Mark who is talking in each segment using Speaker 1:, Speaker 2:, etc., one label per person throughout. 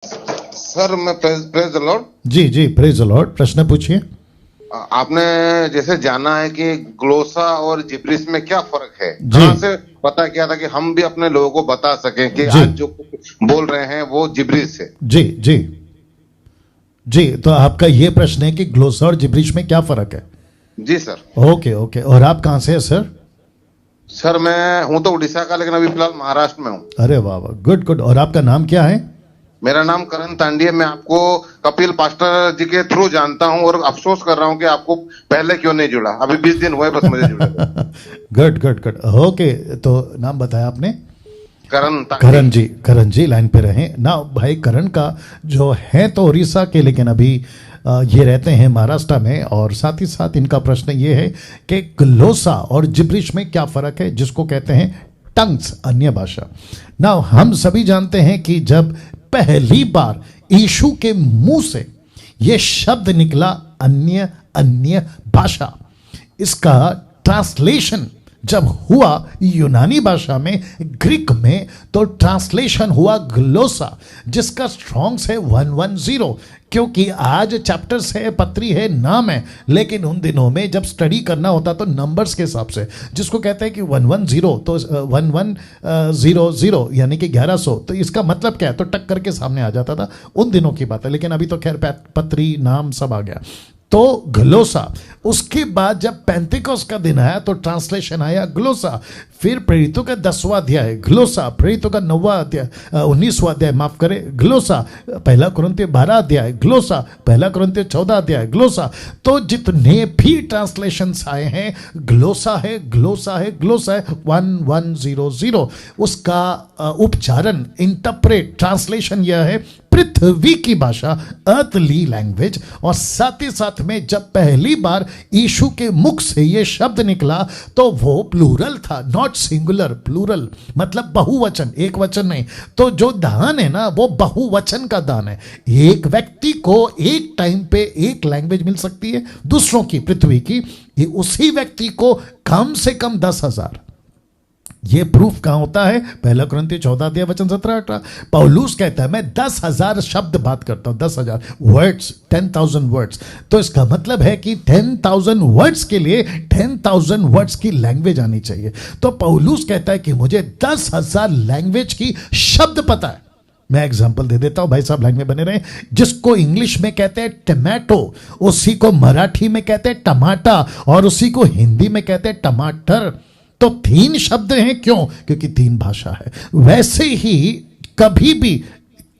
Speaker 1: Sir मैं praise the lord.
Speaker 2: जी जी, प्रेज द लॉर्ड। प्रश्न पूछिए।
Speaker 1: आपने जैसे जाना है कि ग्लोसा और जिब्रिश में क्या फर्क है,
Speaker 2: जी
Speaker 1: कहाँ से पता किया था कि हम भी अपने लोगों को बता सकें कि
Speaker 2: जी
Speaker 1: आज जो बोल रहे हैं वो जिब्रिश है।
Speaker 2: जी जी जी, तो आपका ये प्रश्न है कि ग्लोसा और जिब्रिश में क्या फर्क है।
Speaker 1: जी सर।
Speaker 2: ओके ओके, और आप कहाँ से हैं सर?
Speaker 1: सर मैं हूं तो उड़ीसा का, लेकिन अभी फिलहाल महाराष्ट्र में हूँ।
Speaker 2: अरे वाह वाह, गुड गुड। और आपका नाम क्या है?
Speaker 1: मेरा नाम करण तांडी है। मैं आपको कपिल पास्टर जी के थ्रू जानता हूं और अफसोस कर रहा हूं कि आपको पहले क्यों नहीं जुड़ा। अभी 20 दिन हुए बस मुझे जुड़े।
Speaker 2: Good good good. ओके, तो नाम बताया आपने?
Speaker 1: करण तांडी।
Speaker 2: करण जी लाइन पे रहें ना भाई। करण का जो है तो उड़ीसा के, लेकिन अभी ये रहते हैं महाराष्ट्र में। और साथ ही साथ इनका प्रश्न ये है कि ग्लोसा और जिब्रिश में क्या फर्क है, जिसको कहते हैं टंग्स, अन्य भाषा। ना हम सभी जानते हैं कि जब पहली बार यीशु के मुंह से ये शब्द निकला, अन्य अन्य भाषा, इसका ट्रांसलेशन जब हुआ यूनानी भाषा में, ग्रीक में, तो ट्रांसलेशन हुआ ग्लोसा, जिसका स्ट्रॉन्ग्स है 110। क्योंकि आज चैप्टर्स है, पत्री है, नाम है, लेकिन उन दिनों में जब स्टडी करना होता तो नंबर्स के हिसाब से, जिसको कहते हैं कि 110, तो 1100 यानी कि 1100, तो इसका मतलब क्या है, तो टक करके सामने आ जाता था। उन दिनों की बात है, लेकिन अभी तो खैर पत्री, नाम सब आ गया। तो ग्लोसा, उसके बाद जब पेंतिकोस का दिन आया तो ट्रांसलेशन आया ग्लोसा। फिर प्रेरितों का 10वां अध्याय ग्लोसा, प्रेरितों का 9वां अध्याय 19वां अध्याय माफ करे ग्लोसा, पहला कुरिन्थियों 12 अध्याय ग्लोसा, पहला कुरिन्थियों 14 अध्याय ग्लोसा। तो जितने भी ट्रांसलेशंस आए हैं ग्लोसा है, ग्लोसा है, ग्लोसा है 1100। उसका उच्चारण, इंटरप्रेट, ट्रांसलेशन यह है पृथ्वी की भाषा, अर्थली लैंग्वेज। और साथ ही साथ में जब पहली बार यीशु के मुख से यह शब्द निकला तो वो प्लूरल था, नॉट सिंगुलर, प्लूरल मतलब बहुवचन, एक वचन नहीं। तो जो दान है ना, वो बहुवचन का दान है। एक व्यक्ति को एक टाइम पे एक लैंग्वेज मिल सकती है दूसरों की, पृथ्वी की, ये उसी व्यक्ति को कम से कम 10,000। ये प्रूफ कहां होता है? पहला कुरिन्थियों 14 अध्याय वचन 17-18। पौलुस कहता है मैं 10,000 शब्द बात करता हूं, 10,000 वर्ड्स, 10,000 वर्ड्स। तो इसका मतलब है कि 10,000 वर्ड्स के लिए 10,000 वर्ड्स की लैंग्वेज आनी चाहिए। तो पौलुस कहता है कि मुझे 10,000 लैंग्वेज की शब्द पता है। मैं एग्जांपल दे देता हूं, भाई साहब लाइन में बने रहे। जिसको इंग्लिश में कहते हैं टमाटो, उसी को मराठी में कहते हैं टमाटा, और उसी को हिंदी में कहते हैं टमाटर। तो 3 शब्द हैं, क्यों? क्योंकि 3 भाषा है। वैसे ही कभी भी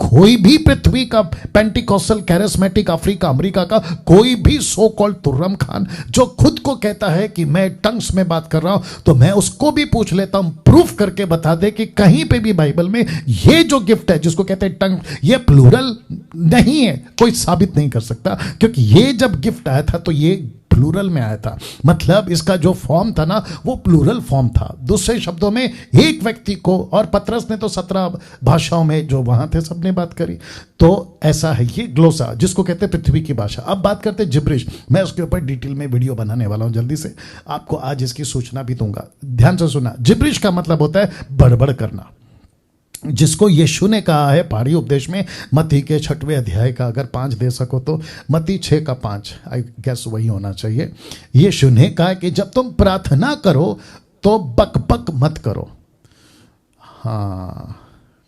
Speaker 2: कोई भी पृथ्वी का पेंटिकोस्टल, कैरिस्मेटिक, अफ्रीका, अमेरिका का कोई भी सो कॉल्ड तुर्रम खान जो खुद को कहता है कि मैं टंग्स में बात कर रहा हूं, तो मैं उसको भी पूछ लेता हूं, प्रूफ करके बता दे कि कहीं पे भी बाइबल में ये जो गिफ्ट है जिसको कहते हैं टंग, ये प्लूरल नहीं है। कोई साबित नहीं कर सकता, क्योंकि ये जब गिफ्ट आया था तो ये प्लूरल में आया था। मतलब इसका जो फॉर्म था ना, वो प्लूरल फॉर्म था। दूसरे शब्दों में एक व्यक्ति को, और पतरस ने तो 17 भाषाओं में जो वहां थे सबने बात करी। तो ऐसा है ये ग्लोसा, जिसको कहते हैं पृथ्वी की भाषा। अब बात करते हैं जिब्रिश। मैं उसके ऊपर डिटेल में वीडियो बनाने वाला हूं जल्दी से, आपको आज इसकी सूचना भी दूंगा। ध्यान से सुना। जिब्रिश का मतलब होता है बड़बड़ करना, जिसको यीशु ने कहा है पहाड़ी उपदेश में, मत्ती के 6वें अध्याय का अगर 5 दे सको तो मत्ती 6 का 5, आई गेस वही होना चाहिए। यीशु ने कहा कि जब तुम प्रार्थना करो तो बक बक मत करो। हाँ,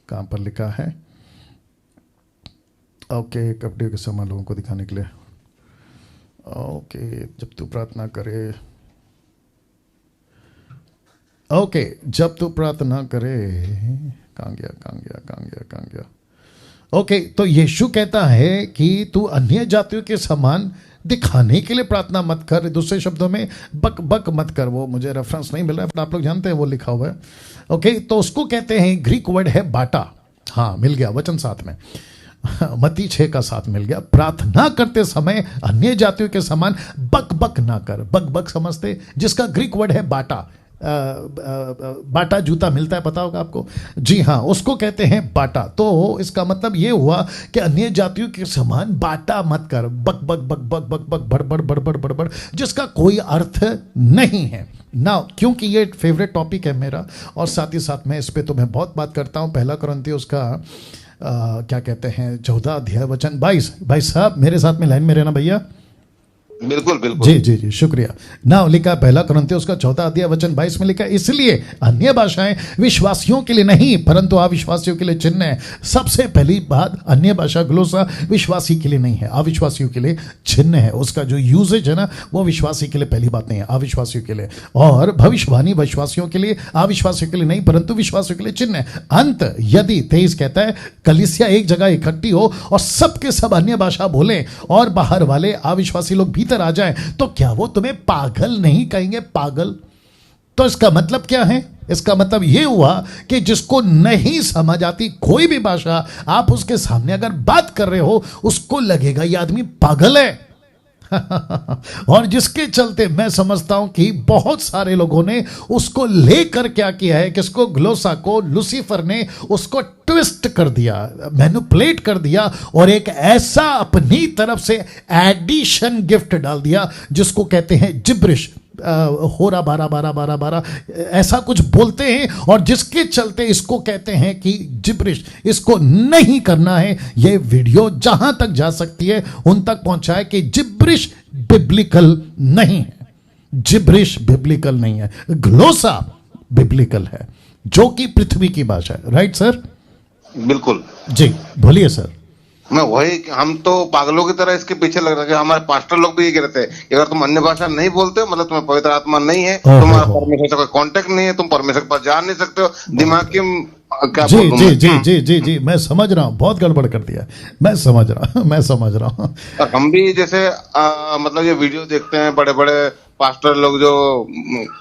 Speaker 2: कहां पर लिखा है? ओके, कपड़े के सामान लोगों को दिखाने के लिए। ओके, जब तू प्रार्थना करे, ओके, जब तू प्रार्थना करे, कहां गया? ओके, तो यीशु कहता है कि तू अन्य जातियों के समान दिखाने के लिए प्रार्थना मत कर। दूसरे शब्दों में बक बक मत कर। वो मुझे रेफरेंस नहीं मिल रहा है, आप लोग जानते हैं वो लिखा हुआ है। ओके, तो उसको कहते हैं, ग्रीक वर्ड है बाटा। हाँ, मिल गया वचन साथ में, मत्ती 6 का 7 मिल गया। प्रार्थना करते समय अन्य जातियों के समान बक बक ना कर। बक बक समझते, जिसका ग्रीक वर्ड है बाटा। बाटा जूता मिलता है, पता होगा आपको। जी हाँ, उसको कहते हैं बाटा। तो इसका मतलब ये हुआ कि अन्य जातियों के समान बाटा मत कर, बक बक बक बक बक बक बड़बड़ बड़बड़ बड़बड़, जिसका कोई अर्थ नहीं है ना। क्योंकि ये फेवरेट टॉपिक है मेरा, और साथ ही साथ मैं इस पे तो मैं बहुत बात करता हूँ। पहला कुरिन्थियों उसका क्या कहते हैं 14 अध्याय वचन 22। भाई साहब मेरे साथ में लाइन में रहना भैया।
Speaker 1: बिल्कुल बिल्कुल।
Speaker 2: जी जी जी शुक्रिया। नाउ लिखा पहला कुरिन्थियों का 14 अध्याय वचन 22 में लिखा, इसलिए अन्य भाषाएं विश्वासियों के लिए नहीं परंतु अविश्वासियों के लिए चिन्ह है। सबसे पहली बात, अन्य भाषा ग्लोसा विश्वासी के लिए नहीं है, अविश्वासियों के लिए चिन्ह है। उसका जो यूजेज है ना वो विश्वासी के लिए पहली बात नहीं है, अविश्वासियों के लिए। और भविष्यवाणी विश्वासियों के लिए, अविश्वासियों के लिए नहीं परंतु विश्वासियों के लिए चिन्ह है। अंत यदि 23 कहता है कलीसिया एक जगह इकट्ठी हो और सबके सब अन्य भाषा बोले और बाहर वाले अविश्वासी लोग भीतर आ जाए तो क्या वो तुम्हें पागल नहीं कहेंगे? पागल। तो इसका मतलब क्या है? इसका मतलब यह हुआ कि जिसको नहीं समझ आती कोई भी भाषा, आप उसके सामने अगर बात कर रहे हो उसको लगेगा ये आदमी पागल है। और जिसके चलते मैं समझता हूं कि बहुत सारे लोगों ने उसको लेकर क्या किया है, किसको, ग्लोसा को, लूसीफर ने उसको ट्विस्ट कर दिया, मैनिपुलेट कर दिया और एक ऐसा अपनी तरफ से एडिशन गिफ्ट डाल दिया जिसको कहते हैं जिब्रिश, होरा 12 ऐसा कुछ बोलते हैं। और जिसके चलते इसको कहते हैं कि जिब्रिश, इसको नहीं करना है। ये वीडियो जहां तक जा सकती है उन तक पहुंचाए कि जिब्रिश बिब्लिकल नहीं है, जिब्रिश बिब्लिकल नहीं है, ग्लोसा बिब्लिकल है जो कि पृथ्वी की भाषा है। Right sir?
Speaker 1: बिल्कुल
Speaker 2: जी बोलिए सर।
Speaker 1: मैं वही, हम तो पागलों की तरह इसके पीछे लग रहे हैं। हमारे पास्टर लोग भी ये कहते हैं कि अगर तुम अन्य भाषा नहीं बोलते हो मतलब तुम्हें पवित्र आत्मा नहीं है, तुम्हारा परमेश्वर से कोई कांटेक्ट नहीं है, तुम परमेश्वर पर जा नहीं सकते हो। दिमाग की क्या
Speaker 2: जी जी जी जी जी जी मैं समझ रहा हूँ, बहुत गड़बड़ कर दिया, मैं समझ रहा हूँ।
Speaker 1: और हम भी जैसे मतलब ये वीडियो देखते हैं, बड़े बड़े पास्टर लोग जो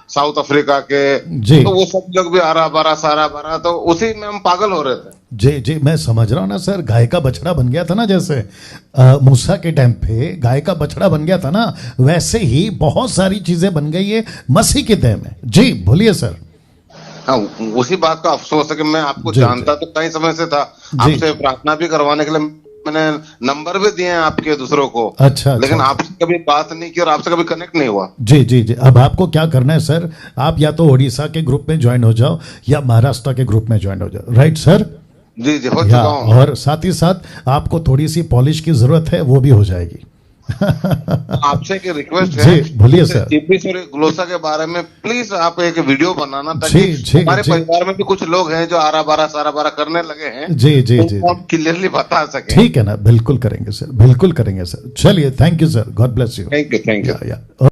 Speaker 1: साउथ अफ्रीका के, तो वो सब लोग भी आरा बारा तो उसी में हम पागल हो रहे थे।
Speaker 2: जी जी मैं समझ रहा हूँ ना सर। गाय का बछड़ा बन गया था ना, जैसे मूसा के टाइम पे गाय का बछड़ा बन गया था ना, वैसे ही बहुत सारी चीजें बन गई है मसीह के देह में। जी बोलिए सर।
Speaker 1: हाँ, उसी बात का अफसोस है कि मैं आपको जानता तो कई समय से था, आपसे प्रार्थना भी करवाने के लिए मैंने नंबर भी दिए हैं आपके दूसरों को।
Speaker 2: अच्छा,
Speaker 1: लेकिन आपसे कभी बात नहीं की और आपसे कभी कनेक्ट नहीं हुआ।
Speaker 2: जी जी जी अब आपको क्या करना है सर, आप या तो ओडिशा के ग्रुप में ज्वाइन हो जाओ या महाराष्ट्र के ग्रुप में ज्वाइन हो जाओ। Right sir?
Speaker 1: जी जी हो चुका हूं।
Speaker 2: और साथ ही साथ आपको थोड़ी सी पॉलिश की जरूरत है, वो भी हो जाएगी।
Speaker 1: आपसे एक रिक्वेस्ट है,
Speaker 2: जी बोलिए सर।
Speaker 1: जिब्रिश और ग्लोसा के बारे में प्लीज आप एक वीडियो बनाना ताकि हमारे परिवार में भी कुछ लोग हैं जो आरा बारा करने लगे हैं।
Speaker 2: जी जी जी
Speaker 1: आप क्लियरली बता सके।
Speaker 2: ठीक है ना, बिल्कुल करेंगे सर, बिल्कुल करेंगे सर। चलिए, thank you sir, God bless you.
Speaker 1: Thank you.